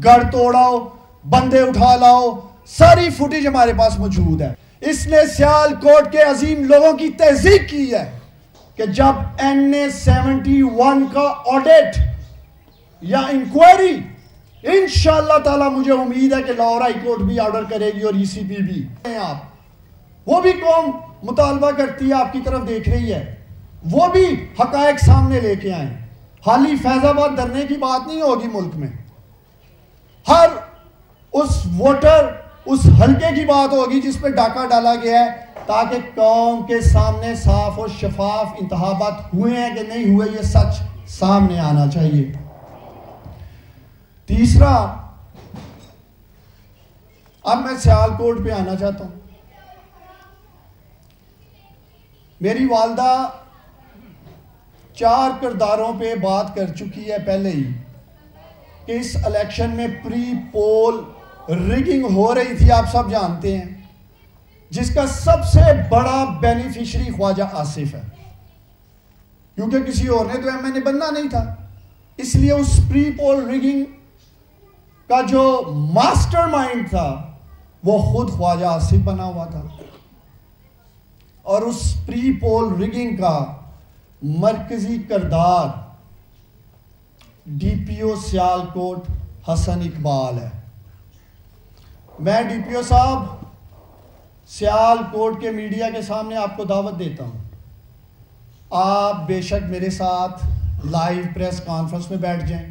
گھر توڑاؤ, بندے اٹھا لاؤ, ساری فوٹیج ہمارے پاس موجود ہے. اس نے سیالکوٹ کے عظیم لوگوں کی تہذیب کی ہے کہ جب NA-71 کا آڈٹ یا انکوائری انشاءاللہ تعالی مجھے امید ہے کہ لاہور ہائی کورٹ بھی آرڈر کرے گی اور ECB بھی, آپ وہ بھی قوم مطالبہ کرتی ہے, آپ کی طرف دیکھ رہی ہے, وہ بھی حقائق سامنے لے کے آئیں. خالی فیض آباد دھرنے کی بات نہیں ہوگی ملک میں, ہر اس ووٹر اس حلقے کی بات ہوگی جس پہ ڈاکہ ڈالا گیا ہے, تاکہ قوم کے سامنے صاف اور شفاف انتخابات ہوئے ہیں کہ نہیں ہوئے یہ سچ سامنے آنا چاہیے. تیسرا, اب میں سیالکوٹ پہ آنا چاہتا ہوں. میری والدہ 4 کرداروں پہ بات کر چکی ہے پہلے ہی کہ اس الیکشن میں پری پول ریگنگ ہو رہی تھی, آپ سب جانتے ہیں, جس کا سب سے بڑا بینیفیشری خواجہ آصف ہے, کیونکہ کسی اور نے تو MNA بننا نہیں تھا, اس لیے اس پری پول ریگنگ کا جو ماسٹر مائنڈ تھا وہ خود خواجہ آصف بنا ہوا تھا. اور اس پری پول ریگنگ کا مرکزی کردار DPO سیالکوٹ حسن اقبال ہے. میں DPO صاحب سیالکوٹ کے میڈیا کے سامنے آپ کو دعوت دیتا ہوں, آپ بے شک میرے ساتھ لائیو پریس کانفرنس میں بیٹھ جائیں.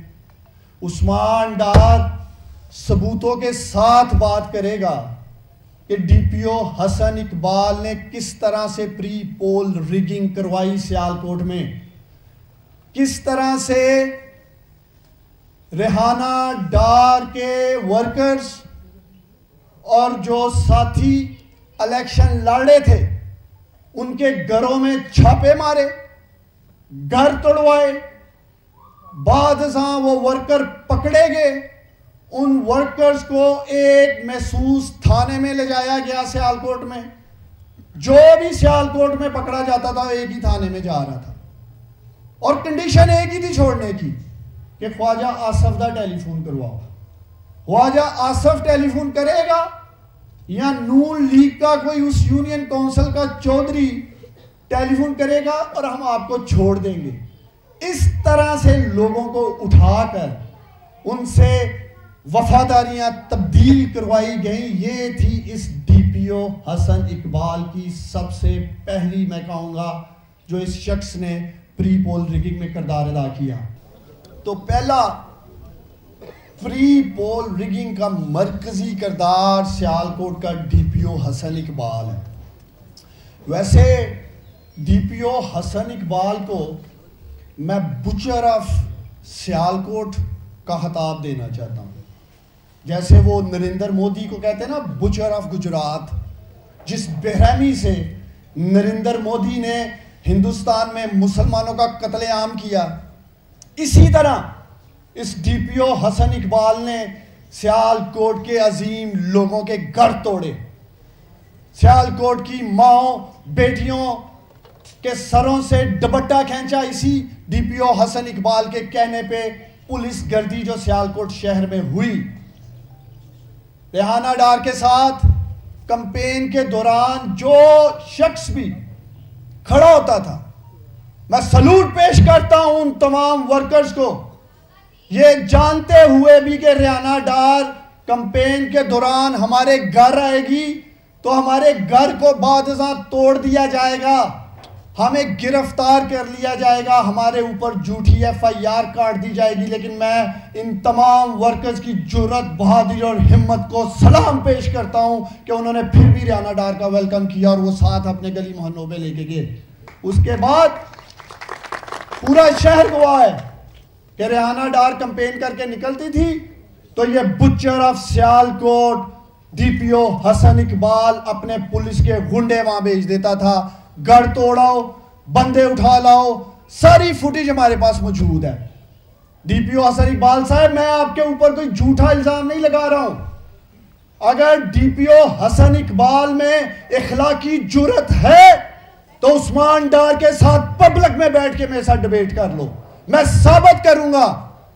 عثمان ڈار ثبوتوں کے ساتھ بات کرے گا کہ DPO حسن اقبال نے کس طرح سے پری پول ریگنگ کروائی سیالکوٹ میں, کس طرح سے ریحانہ ڈار کے ورکرز اور جو ساتھی الیکشن لڑ رہے تھے ان کے گھروں میں چھاپے مارے, گھر توڑوائے, بعد ازاں وہ ورکر پکڑے گئے, ان ورکرز کو ایک محسوس تھانے میں لے جایا گیا سیالکوٹ میں. جو بھی سیالکوٹ میں پکڑا جاتا تھا ایک ہی تھانے میں جا رہا تھا, اور کنڈیشن ایک ہی تھی چھوڑنے کی کہ خواجہ آصف دا ٹیلی فون کرواؤ. خواجہ آصف ٹیلی فون کرے گا یا نون لیگ کا کوئی اس یونین کونسل کا چودھری ٹیلی فون کرے گا اور ہم آپ کو چھوڑ دیں گے. اس طرح سے لوگوں کو اٹھا کر ان سے وفاداریاں تبدیل کروائی گئیں. یہ تھی اس DPO حسن اقبال کی سب سے پہلی, میں کہوں گا, جو اس شخص نے پری پول ریگنگ میں کردار ادا کیا. تو پہلا پری پول ریگنگ کا مرکزی کردار سیالکوٹ کا DPO حسن اقبال ہے. ویسے DPO حسن اقبال کو میں بچر آف سیالکوٹ کا خطاب دینا چاہتا ہوں, جیسے وہ نریندر مودی کو کہتے ہیں نا بچر آف گجرات. جس بےرحمی سے نریندر مودی نے ہندوستان میں مسلمانوں کا قتل عام کیا, اسی طرح اس DPO حسن اقبال نے سیالکوٹ کے عظیم لوگوں کے گھر توڑے, سیالکوٹ کی ماؤں بیٹیوں کے سروں سے دوپٹہ کھینچا. اسی DPO حسن اقبال کے کہنے پہ پولیس گردی جو سیالکوٹ شہر میں ہوئی, ریحانہ ڈار کے ساتھ کمپین کے دوران جو شخص بھی کھڑا ہوتا تھا, میں سلوٹ پیش کرتا ہوں ان تمام ورکرز کو, یہ جانتے ہوئے بھی کہ ریحانہ ڈار کمپین کے دوران ہمارے گھر آئے گی تو ہمارے گھر کو بعد ازاں توڑ دیا جائے گا, ہمیں گرفتار کر لیا جائے گا, ہمارے اوپر جھوٹی FIR کاٹ دی جائے گی. لیکن میں ان تمام ورکرز کی جرأت, بہادری اور ہمت کو سلام پیش کرتا ہوں کہ انہوں نے پھر بھی ریحانہ ڈار کا ویلکم کیا اور وہ ساتھ اپنے گلی محلوں میں لے کے گئے. اس کے بعد پورا شہر گواہ ہے کہ ریحانہ ڈار کمپین کر کے نکلتی تھی تو یہ بچر آف سیالکوٹ DPO حسن اقبال اپنے پولیس کے گنڈے وہاں بھیج دیتا تھا. گھر توڑاؤ, بندے اٹھا لاؤ, ساری فوٹیج ہمارے پاس موجود ہے. DPO حسن اقبال صاحب, میں آپ کے اوپر کوئی جھوٹا الزام نہیں لگا رہا ہوں. اگر DPO حسن اقبال میں اخلاقی جرأت ہے تو عثمان ڈار کے ساتھ پبلک میں بیٹھ کے میرے ساتھ ڈیبیٹ کر لو, میں ثابت کروں گا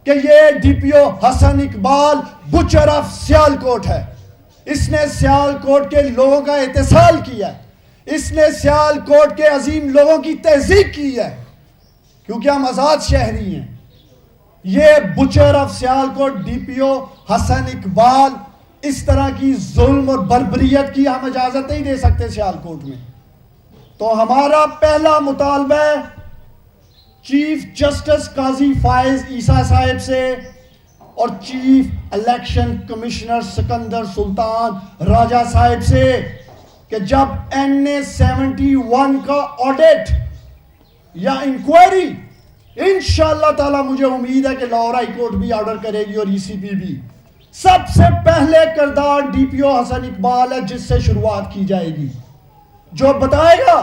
کہ یہ D P O Hassan Iqbal butcher of Sialkot ہے. اس نے سیالکوٹ کے لوگوں کا اتصال کیا ہے. اس نے سیالکوٹ کے عظیم لوگوں کی تہذیب کی ہے, کیونکہ ہم آزاد شہری ہیں. یہ butcher of Sialkot D P O Hassan Iqbal اس طرح کی ظلم اور بربریت کی ہم اجازت نہیں دے سکتے سیالکوٹ میں. تو ہمارا پہلا مطالبہ ہے چیف جسٹس قاضی فائز عیسیٰ صاحب سے اور چیف الیکشن کمشنر سکندر سلطان راجہ صاحب سے کہ جب NA-71 کا آڈٹ یا انکوائری انشاءاللہ تعالی مجھے امید ہے کہ لاہور ہائی کورٹ بھی آرڈر کرے گی اور ECB بھی, سب سے پہلے کردار D P O Hassan Iqbal ہے جس سے شروعات کی جائے گی, جو بتائے گا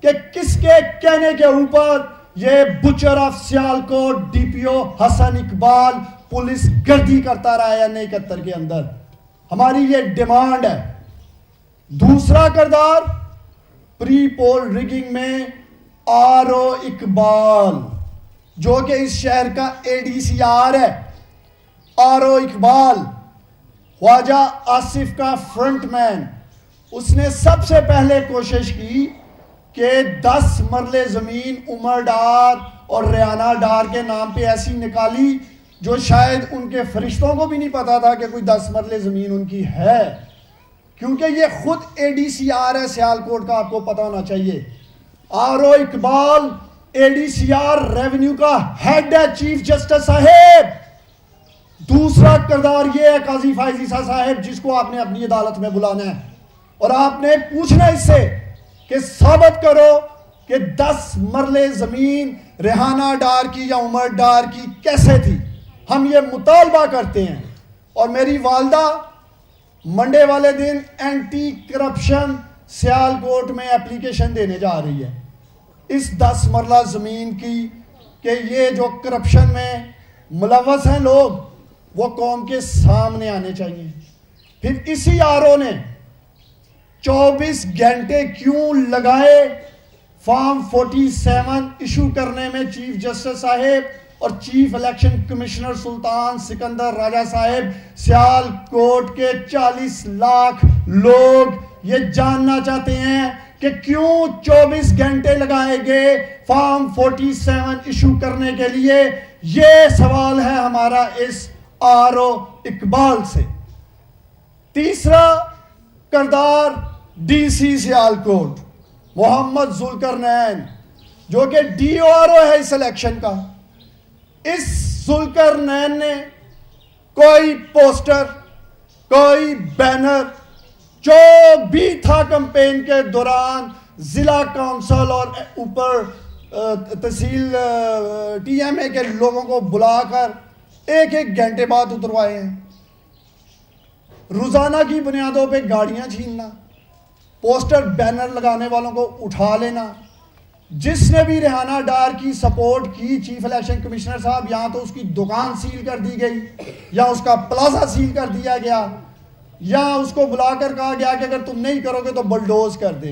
کہ کس کے کہنے کے اوپر یہ butcher of Sialkot D P O Hassan Iqbal police گردی کرتا رہا ہے یا نہیں 71 کے اندر. ہماری یہ ڈیمانڈ ہے. دوسرا کردار پری پول ریگنگ میں RO اقبال, جو کہ اس شہر کا ADCR ہے. RO اقبال خواجہ آصف کا فرنٹ مین, اس نے سب سے پہلے کوشش کی کہ 10 مرلے زمین عمر ڈار اور ریحانہ ڈار کے نام پہ ایسی نکالی جو شاید ان کے فرشتوں کو بھی نہیں پتا تھا کہ کوئی 10 مرلے زمین ان کی ہے, کیونکہ یہ خود ADCR ہے سیالکوٹ کا, آپ کو پتا ہونا چاہیے. RO اقبال ADCR ریونیو کا ہیڈ ہے چیف جسٹس صاحب. دوسرا کردار یہ ہے قاضی فائز عیسیٰ صاحب, جس کو آپ نے اپنی عدالت میں بلانا ہے اور آپ نے پوچھنا اس سے کہ ثابت کرو کہ 10 مرلے زمین ریحانہ ڈار کی یا عمر ڈار کی کیسے تھی. ہم یہ مطالبہ کرتے ہیں. اور میری والدہ منڈے والے دن اینٹی کرپشن سیالکوٹ میں اپلیکیشن دینے جا رہی ہے اس 10 مرلہ زمین کی, کہ یہ جو کرپشن میں ملوث ہیں لوگ وہ قوم کے سامنے آنے چاہیے. پھر اسی RO نے 24 گھنٹے کیوں لگائے فارم 47 ایشو کرنے میں چیف جسٹس صاحب اور چیف الیکشن کمشنر سلطان سکندر راجہ صاحب. سیالکوٹ کے 40 لاکھ لوگ یہ جاننا چاہتے ہیں کہ کیوں 24 گھنٹے لگائے گئے فارم 47 ایشو کرنے کے لیے. یہ سوال ہے ہمارا اس RO اقبال سے. تیسرا کردار DC سیالکوٹ محمد ذوالقرنین, جو کہ DORO ہے اس الیکشن کا. اس ذوالقرنین نے کوئی پوسٹر, کوئی بینر, جو بھی تھا کمپین کے دوران ضلع کونسل اور اوپر تحصیل TMA کے لوگوں کو بلا کر 1 گھنٹے بعد اتروائے ہیں. روزانہ کی بنیادوں پہ گاڑیاں چھیننا, پوسٹر بینر لگانے والوں کو اٹھا لینا. جس نے بھی ریحانہ ڈار کی سپورٹ کی چیف الیکشن کمشنر صاحب, یہاں تو اس کی دکان سیل کر دی گئی, یا اس کا پلازا سیل کر دیا گیا, یا اس کو بلا کر کہا گیا کہ اگر تم نہیں کرو گے تو بلڈوز کر دیں.